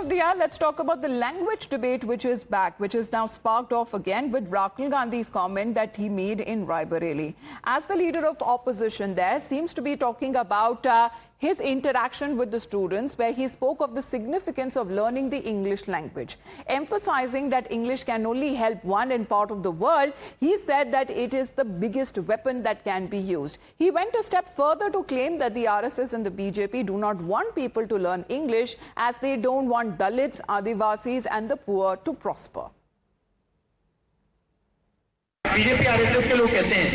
of the hour, let's talk about the language debate which is back, which is now sparked off again with Rahul Gandhi's comment that he made in Raebareli. As the leader of opposition there seems to be talking about his interaction with the students, where he spoke of the significance of learning the English language. Emphasizing that English can only help one in part of the world, he said that it is the biggest weapon that can be used. He went a step further to claim that the RSS and the BJP do not want people to learn English, as they don't want Dalits, Adivasis and the poor to prosper. BJP RSS के लोग कहते हैं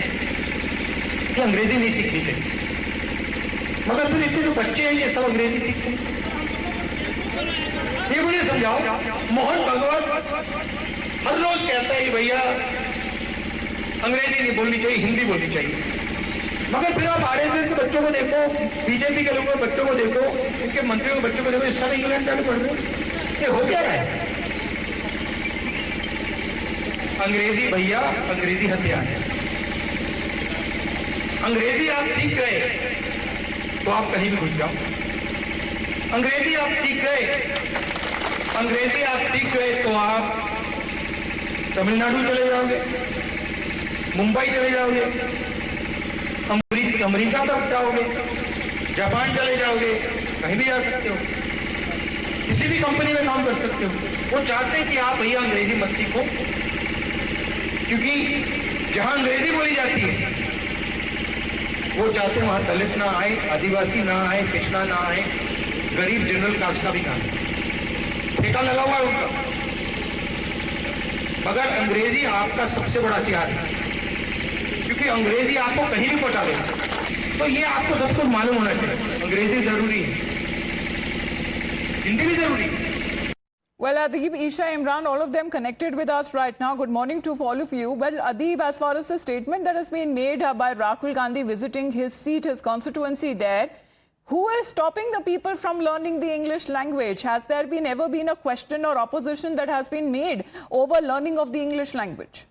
कि अंग्रेजी नहीं सीखनी चाहिए, मगर फिर इतने जो बच्चे हैं ये सब अंग्रेजी सीखते हैं। ये मुझे समझाओ, मोहन भागवत हर रोज कहता है भैया अंग्रेजी नहीं बोलनी चाहिए, हिंदी बोलनी चाहिए, मगर फिर आप आरएसएस के बच्चों को देखो, बीजेपी के लोगों के बच्चों को देखो, उनके मंत्रियों के बच्चों को देखो, सब इंग्लैंड जाके पढ़ रहे हैं। ये हो क्या रहा है? अंग्रेजी भैया, अंग्रेजी हथियार है। अंग्रेजी आप सीख गए तो आप कहीं भी घुस जाओ। अंग्रेजी आप सीख गए, अंग्रेजी आप सीख गए तो आप तमिलनाडु चले जाओगे, मुंबई चले जाओगे, अमेरिका तक जाओगे, जापान चले जाओगे, कहीं भी जा सकते हो, किसी भी कंपनी में काम कर सकते हो। वो चाहते हैं कि आप भैया अंग्रेजी मत सीखो, क्योंकि जहां अंग्रेजी बोली जाती है वो चाहते हैं वहां दलित ना आए, आदिवासी ना आए, पिछड़ा ना आए, गरीब जनरल कास्ट का भी ना आए। ठेका लगा हुआ है उनका। मगर अंग्रेजी आपका सबसे बड़ा हथियार है, क्योंकि अंग्रेजी आपको कहीं भी पहुंचा देगा। तो ये आपको सब कुछ मालूम होना चाहिए। अंग्रेजी जरूरी है, हिंदी भी जरूरी है। Well, Adib, Isha, Imran, all of them connected with us right now. Good morning to all of you. Well, Adib, as far as the statement that has been made by Rahul Gandhi visiting his seat, his constituency there, who is stopping the people from learning the English language? Has there ever been a question or opposition that has been made over learning of the English language?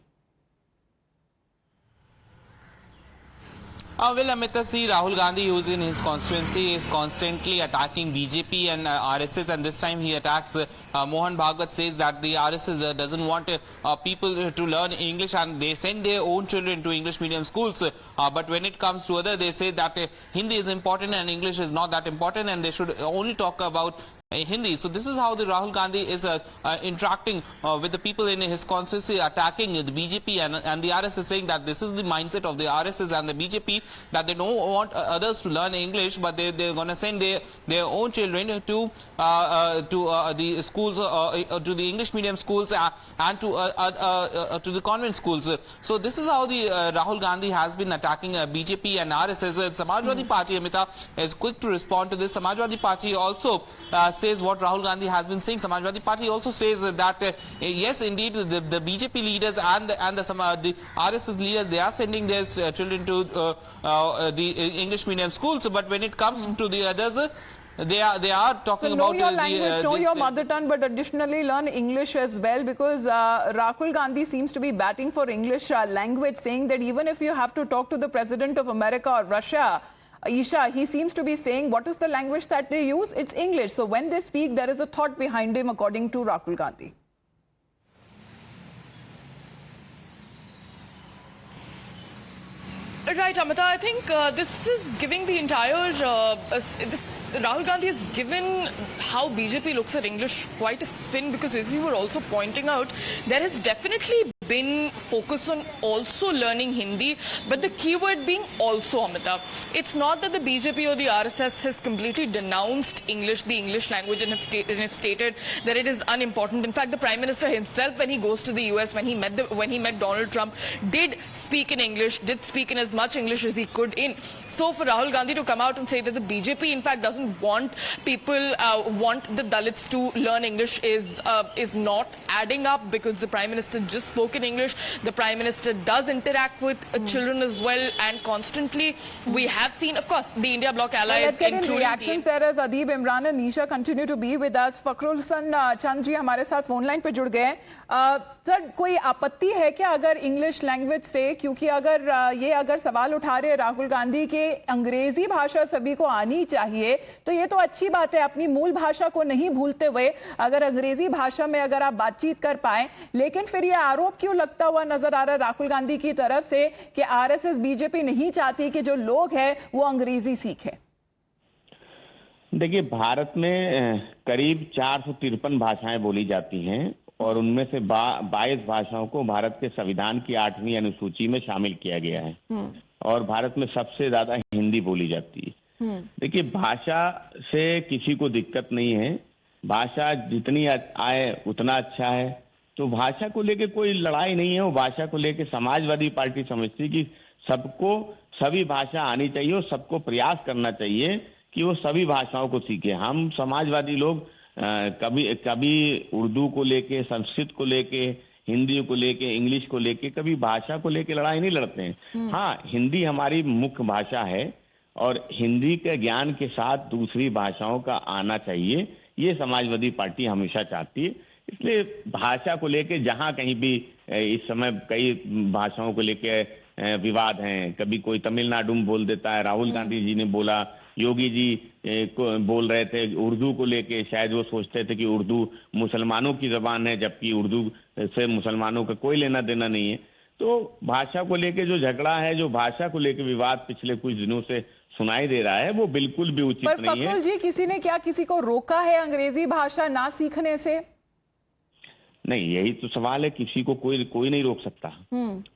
Well, Amita, see, Rahul Gandhi, who is in his constituency, is constantly attacking BJP and RSS, and this time he attacks Mohan Bhagwat, says that the RSS doesn't want people to learn English, and they send their own children to English medium schools. But when it comes to other, they say that Hindi is important and English is not that important, and they should only talk about Hindi. So this is how the Rahul Gandhi is interacting with the people in his constituency, attacking the BJP and the RSS, saying that this is the mindset of the RSS and the BJP, that they don't want others to learn English, but they're going to send their own children to the schools, to the English medium schools and to the convent schools. So this is how the Rahul Gandhi has been attacking BJP and RSS. Samajwadi Party, Amita, is quick to respond to this. Samajwadi Party also says what Rahul Gandhi has been saying. Samajwadi Party also says that yes, indeed, the BJP leaders and the RSS leaders, they are sending their children to the English medium schools, but when it comes to the others, they are talking about your language, know your mother tongue, but additionally learn English as well, because Rahul Gandhi seems to be batting for English language, saying that even if you have to talk to the President of America or Russia, Isha, he seems to be saying what is the language that they use? It's English. So when they speak, there is a thought behind him, according to Rahul Gandhi. Right, Amita, I think this is giving the entire, Rahul Gandhi has given how BJP looks at English quite a spin, because as you were also pointing out, there has definitely been focus on also learning Hindi, but the keyword being also, Amita. It's not that the BJP or the RSS has completely denounced English, the English language, and have stated that it is unimportant. In fact, the Prime Minister himself, when he goes to the US, when he met Donald Trump, did speak in English, did speak in as much English as he could in. So for Rahul Gandhi to come out and say that the BJP in fact doesn't want people, want the Dalits to learn English is not adding up, because the Prime Minister just spoke in in English. The Prime Minister does interact with children as well, and constantly we have seen, of course, the India bloc allies, let's get in including reactions. There is Adib, Imran and Nisha continue to be with us. Fakhrul Chand ji हमारे साथ phone line पे जुड़ गए। Sir, कोई आपत्ति है क्या अगर इंग्लिश लैंग्वेज से, क्योंकि अगर सवाल उठा रहे राहुल गांधी के अंग्रेजी भाषा सभी को आनी चाहिए, तो ये तो अच्छी बात है, अपनी मूल भाषा को नहीं भूलते हुए अगर अंग्रेजी भाषा में अगर आप बातचीत कर पाए। लेकिन फिर ये आरोप क्यों लगता हुआ नजर आ रहा है राहुल गांधी की तरफ से कि आरएसएस बीजेपी नहीं चाहती कि जो लोग हैं वो अंग्रेजी सीखें? देखिए, भारत में करीब 453 भाषाएं बोली जाती हैं और उनमें से 22 भाषाओं को भारत के संविधान की 8वीं अनुसूची में शामिल किया गया है और भारत में सबसे ज्यादा हिंदी बोली जाती है। देखिए, भाषा से किसी को दिक्कत नहीं है, भाषा जितनी आए उतना अच्छा है, तो भाषा को लेके कोई लड़ाई नहीं है। वो भाषा को लेके समाजवादी पार्टी समझती है कि सबको सभी भाषा आनी चाहिए और सबको प्रयास करना चाहिए कि वो सभी भाषाओं को सीखे। हम समाजवादी लोग कभी उर्दू को लेके, संस्कृत को लेके, हिंदी को लेके, इंग्लिश को लेके, कभी भाषा को लेके लड़ाई नहीं लड़ते हैं। हाँ, हिंदी हमारी मुख्य भाषा है और हिंदी के ज्ञान के साथ दूसरी भाषाओं का आना चाहिए, ये समाजवादी पार्टी हमेशा चाहती है। इसलिए भाषा को लेके जहां कहीं भी इस समय कई भाषाओं को लेके विवाद हैं, कभी कोई तमिलनाडु में बोल देता है, राहुल गांधी जी ने बोला, योगी जी बोल रहे थे उर्दू को लेके, शायद वो सोचते थे कि उर्दू मुसलमानों की जबान है, जबकि उर्दू से मुसलमानों का कोई लेना देना नहीं है। तो भाषा को लेके जो झगड़ा है, जो भाषा को लेके विवाद पिछले कुछ दिनों से सुनाई दे रहा है, वो बिल्कुल भी उचित नहीं है। फखरुल जी, किसी ने क्या किसी को रोका है अंग्रेजी भाषा ना सीखने से? नहीं, यही तो सवाल है, किसी को कोई नहीं रोक सकता,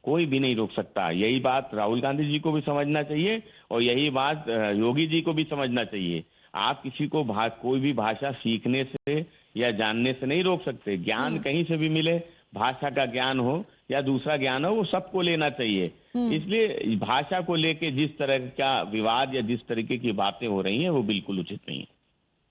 कोई भी नहीं रोक सकता। यही बात राहुल गांधी जी को भी समझना चाहिए और यही बात योगी जी को भी समझना चाहिए। आप किसी को कोई भी भाषा सीखने से या जानने से नहीं रोक सकते। ज्ञान कहीं से भी मिले, भाषा का ज्ञान हो या दूसरा ज्ञान हो, वो सबको लेना चाहिए। इसलिए भाषा को लेके जिस तरह का विवाद या जिस तरीके की बातें हो रही हैं, वो बिल्कुल उचित नहीं है।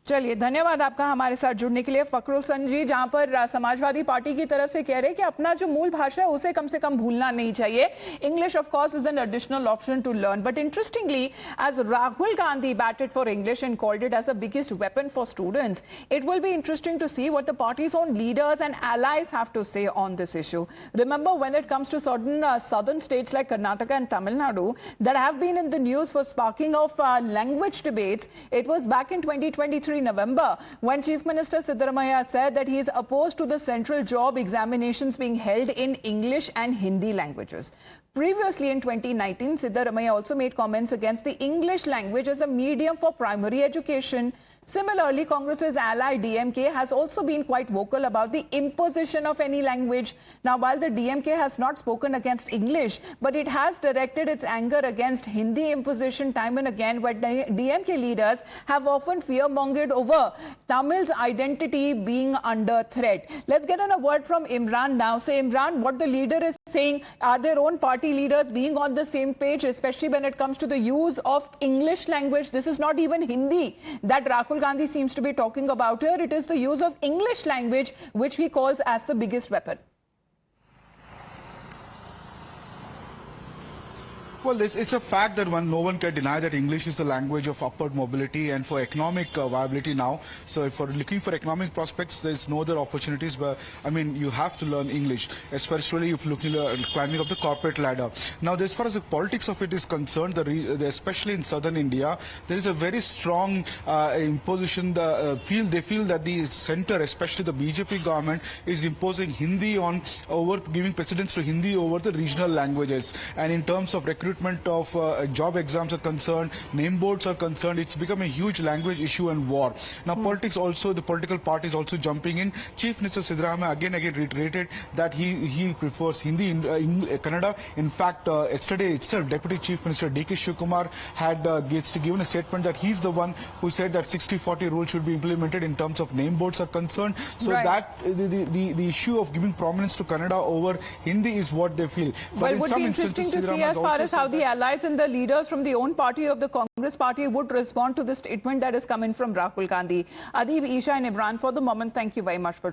चलिए, धन्यवाद आपका हमारे साथ जुड़ने के लिए। फखरुल चंद जी, जहां पर समाजवादी पार्टी की तरफ से कह रहे हैं कि अपना जो मूल भाषा है उसे कम से कम भूलना नहीं चाहिए। English of course is an additional option to learn, but interestingly as Rahul Gandhi batted for English and called it as the biggest weapon for students, it will be interesting to see what the parties own leaders and allies have to say on this issue. Remember, when it comes to certain southern states like Karnataka and Tamil Nadu that have been in the news for sparking of language debates, it was back in 2023 November when Chief Minister Siddaramaiah said that he is opposed to the central job examinations being held in English and Hindi languages. Previously in 2019, Siddaramaiah also made comments against the English language as a medium for primary education. Similarly, Congress's ally DMK has also been quite vocal about the imposition of any language. Now, while the DMK has not spoken against English, but it has directed its anger against Hindi imposition time and again, where DMK leaders have often fear-mongered over Tamil's identity being under threat. Let's get on a word from Imran now. So, Imran, what the leader is saying, are their own party leaders being on the same page, especially when it comes to the use of English language? This is not even Hindi that Rahul Gandhi seems to be talking about here. It is the use of English language which he calls as the biggest weapon. Well, it's a fact that no one can deny that English is the language of upward mobility and for economic viability now. So if we're looking for economic prospects, there's no other opportunities where, I mean, you have to learn English, especially if looking at climbing up the corporate ladder. Now, as far as the politics of it is concerned, especially in southern India, there is a very strong imposition. They feel that the center, especially the BJP government, is imposing Hindi giving precedence to Hindi over the regional languages. And in terms of recruitment of job exams are concerned, name boards are concerned, it's become a huge language issue and war. Now politics also, the political parties also jumping in. Chief Minister Siddaramaiah again reiterated that he prefers Hindi in Kannada. In fact, yesterday itself, Deputy Chief Minister D.K. Shivakumar had given a statement that he's the one who said that 60-40 rule should be implemented in terms of name boards are concerned. So that the issue of giving prominence to Kannada over Hindi is what they feel. But it would be interesting to see as far as how the allies and the leaders from the own party of the Congress party would respond to the statement that is coming from Rahul Gandhi. Adib, Isha and Imran, for the moment, thank you very much for